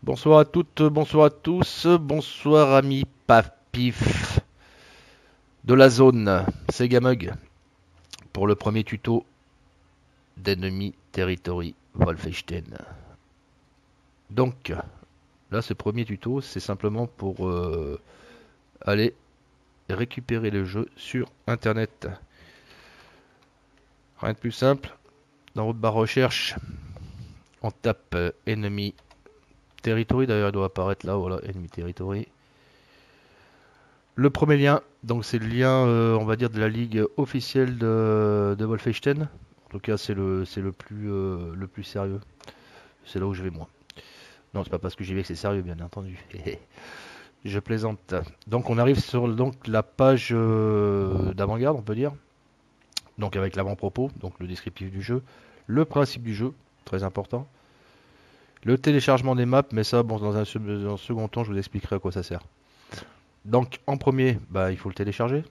Bonsoir à toutes, bonsoir à tous, bonsoir amis papif de la zone, c'est Gamug pour le premier tuto d'Enemy Territory Wolfenstein. Donc, là ce premier tuto c'est simplement pour aller récupérer le jeu sur internet. Rien de plus simple, dans votre barre recherche, on tape Enemy Territory, d'ailleurs il doit apparaître là, voilà, Enemy Territory. Le premier lien, donc c'est le lien, on va dire, de la ligue officielle de Wolfenstein. En tout cas, le plus sérieux. C'est là où je vais moi. Non, c'est pas parce que j'y vais que c'est sérieux, bien entendu. Je plaisante. Donc, on arrive sur la page d'avant-garde, on peut dire. Donc, avec l'avant-propos, donc le descriptif du jeu, le principe du jeu, très important. Le téléchargement des maps, mais ça, bon, dans un second temps, je vous expliquerai à quoi ça sert. Donc, en premier, bah, il faut le télécharger.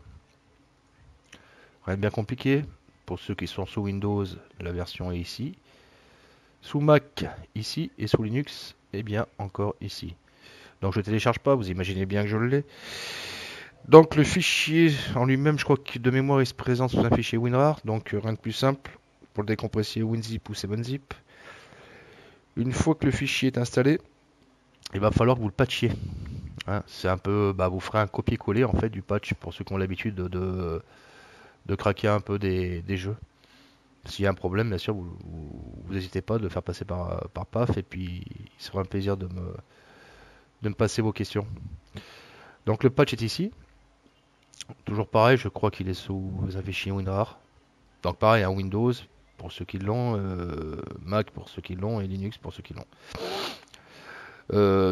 Rien de bien compliqué. Pour ceux qui sont sous Windows, la version est ici. Sous Mac, ici. Et sous Linux, eh bien, encore ici. Donc je ne télécharge pas, vous imaginez bien que je l'ai. Donc le fichier en lui-même, je crois que de mémoire, il se présente sous un fichier WinRAR. Donc rien de plus simple. Pour le décompresser, WinZip ou 7zip. Une fois que le fichier est installé, il va falloir que vous le patchiez. Hein, c'est un peu, bah, vous ferez un copier-coller en fait du patch pour ceux qui ont l'habitude de craquer un peu des jeux. S'il y a un problème, bien sûr, vous n'hésitez pas de le faire passer par PAF et puis il sera un plaisir de me passer vos questions. Donc le patch est ici. Toujours pareil, je crois qu'il est sous un fichier WinRAR. Donc pareil, un Windows pour ceux qui l'ont, Mac pour ceux qui l'ont et Linux pour ceux qui l'ont.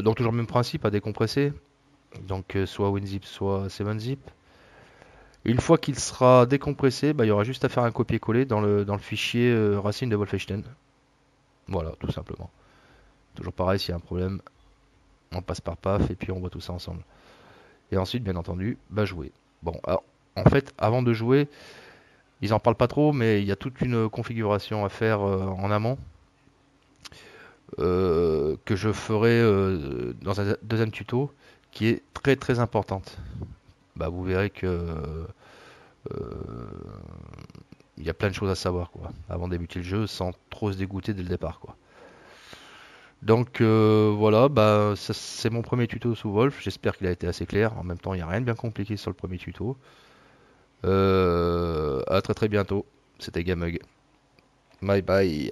Donc toujours le même principe à décompresser. Donc soit WinZip, soit 7zip. Une fois qu'il sera décompressé, bah, il y aura juste à faire un copier-coller dans le fichier racine de Wolfenstein. Voilà, tout simplement. Toujours pareil, s'il y a un problème, on passe par PAF et puis on voit tout ça ensemble. Et ensuite, bien entendu, bah jouer. Bon, alors, en fait, avant de jouer, ils en parlent pas trop, mais il y a toute une configuration à faire en amont que je ferai dans un deuxième tuto qui est très très importante. Bah, vous verrez que il y a plein de choses à savoir quoi, avant de débuter le jeu sans trop se dégoûter dès le départ quoi. Donc voilà, bah, c'est mon premier tuto sous Wolf. J'espère qu'il a été assez clair. En même temps, il n'y a rien de bien compliqué sur le premier tuto. À très très bientôt. C'était Gamug. Bye bye.